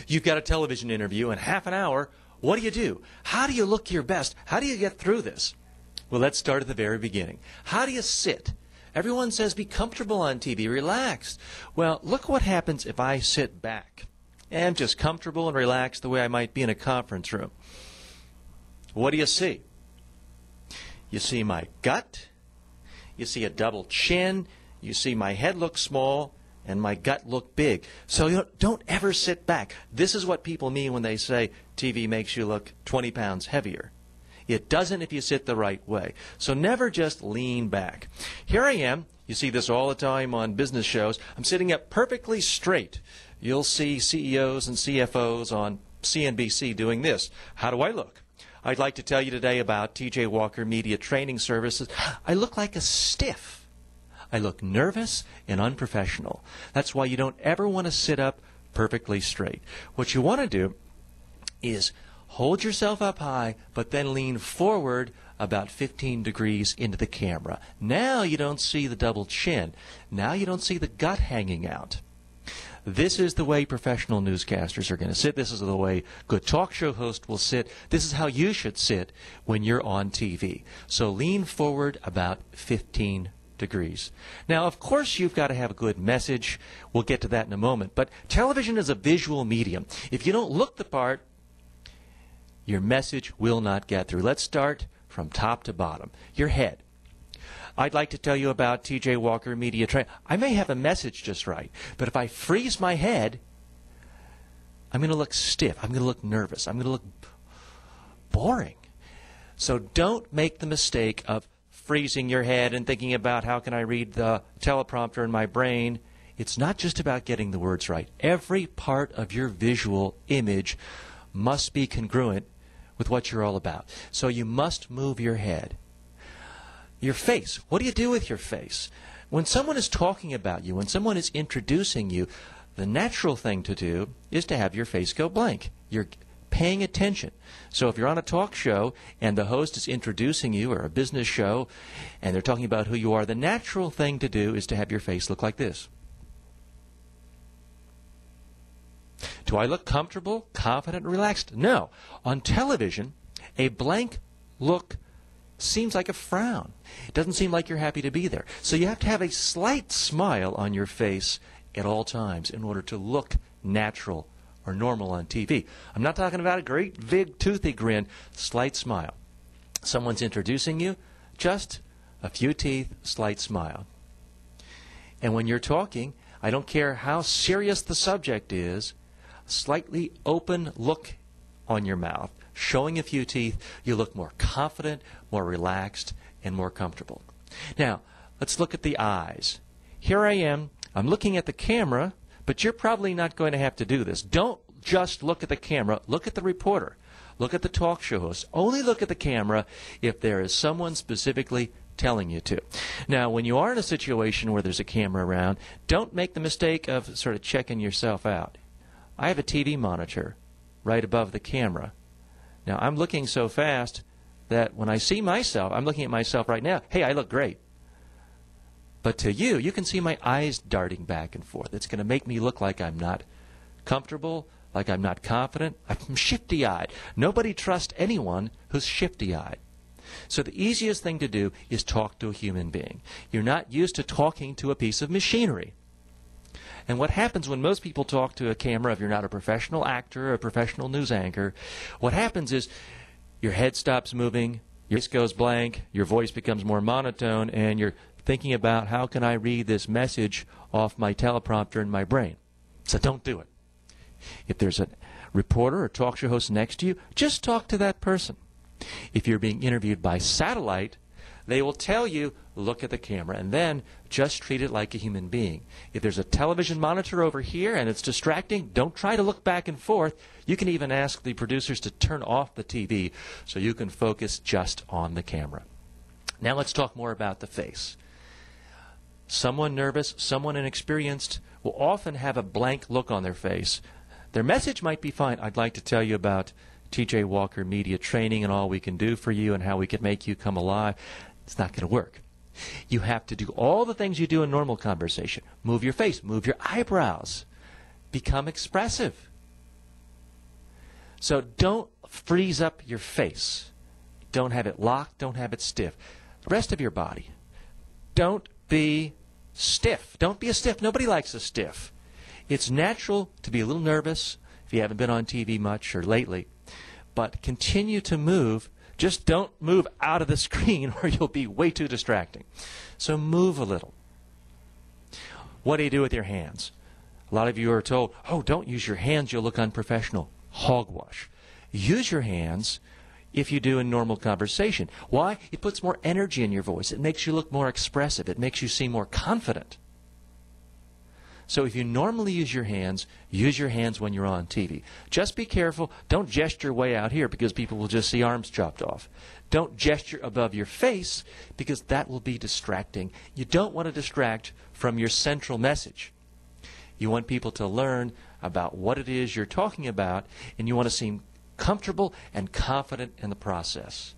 You've got a television interview in half an hour. What do? How do you look your best? How do you get through this? Well, let's start at the very beginning. How do you sit? Everyone says be comfortable on TV, relaxed. Well, look what happens if I sit back and just comfortable and relaxed the way I might be in a conference room. What do you see? You see my gut. You see a double chin. You see my head look small and my gut look big. So don't ever sit back. This is what people mean when they say TV makes you look 20 pounds heavier. It doesn't if you sit the right way. So never just lean back. Here I am. You see this all the time on business shows. I'm sitting up perfectly straight. You'll see CEOs and CFOs on CNBC doing this. How do I look? I'd like to tell you today about TJ Walker Media Training Services. I look like a stiff. I look nervous and unprofessional. That's why you don't ever want to sit up perfectly straight. What you want to do is hold yourself up high, but then lean forward about 15 degrees into the camera. Now you don't see the double chin. Now you don't see the gut hanging out. This is the way professional newscasters are going to sit. This is the way good talk show hosts will sit. This is how you should sit when you're on TV. So lean forward about 15 degrees. Now, of course, you've got to have a good message. We'll get to that in a moment. But television is a visual medium. If you don't look the part, your message will not get through. Let's start from top to bottom. Your head. I'd like to tell you about TJ Walker Media Training. I may have a message just right, but if I freeze my head, I'm going to look stiff. I'm going to look nervous. I'm going to look boring. So don't make the mistake of freezing your head and thinking about how can I read the teleprompter in my brain. It's not just about getting the words right. Every part of your visual image must be congruent with what you're all about. So you must move your head. Your face. What do you do with your face? When someone is talking about you, when someone is introducing you, the natural thing to do is to have your face go blank. You're paying attention. So if you're on a talk show and the host is introducing you, or a business show, and they're talking about who you are, the natural thing to do is to have your face look like this. Do I look comfortable, confident, and relaxed? No. On television, a blank look seems like a frown. It doesn't seem like you're happy to be there. So you have to have a slight smile on your face at all times in order to look natural or normal on TV. I'm not talking about a great big toothy grin, slight smile. Someone's introducing you, just a few teeth, slight smile. And when you're talking, I don't care how serious the subject is, slightly open look on your mouth, showing a few teeth, you look more confident, more relaxed, and more comfortable. Now, let's look at the eyes. Here I am. I'm looking at the camera, but you're probably not going to have to do this. Don't just look at the camera. Look at the reporter. Look at the talk show host. Only look at the camera if there is someone specifically telling you to. Now, when you are in a situation where there's a camera around, don't make the mistake of sort of checking yourself out. I have a TV monitor right above the camera. Now, I'm looking so fast that when I see myself, I'm looking at myself right now. Hey, I look great. But to you, you can see my eyes darting back and forth. It's going to make me look like I'm not comfortable, like I'm not confident. I'm shifty-eyed. Nobody trusts anyone who's shifty-eyed. So the easiest thing to do is talk to a human being. You're not used to talking to a piece of machinery. And what happens when most people talk to a camera, if you're not a professional actor or a professional news anchor, what happens is your head stops moving, your face goes blank, your voice becomes more monotone, and you're thinking about how can I read this message off my teleprompter in my brain. So don't do it. If there's a reporter or talk show host next to you, just talk to that person. If you're being interviewed by satellite, they will tell you, look at the camera, and then just treat it like a human being. If there's a television monitor over here and it's distracting, don't try to look back and forth. You can even ask the producers to turn off the TV so you can focus just on the camera. Now let's talk more about the face. Someone nervous, someone inexperienced will often have a blank look on their face. Their message might be fine. I'd like to tell you about TJ Walker Media Training and all we can do for you and how we can make you come alive. It's not going to work. You have to do all the things you do in normal conversation. Move your face, move your eyebrows, become expressive. So don't freeze up your face. Don't have it locked. Don't have it stiff. The rest of your body. Don't be stiff. Don't be a stiff. Nobody likes a stiff. It's natural to be a little nervous if you haven't been on TV much or lately. But continue to move. Just don't move out of the screen or you'll be way too distracting. So move a little. What do you do with your hands? A lot of you are told, oh, don't use your hands, you'll look unprofessional. Hogwash. Use your hands if you do in normal conversation. Why? It puts more energy in your voice. It makes you look more expressive. It makes you seem more confident. So if you normally use your hands when you're on TV. Just be careful. Don't gesture way out here because people will just see arms chopped off. Don't gesture above your face because that will be distracting. You don't want to distract from your central message. You want people to learn about what it is you're talking about, and you want to seem comfortable and confident in the process.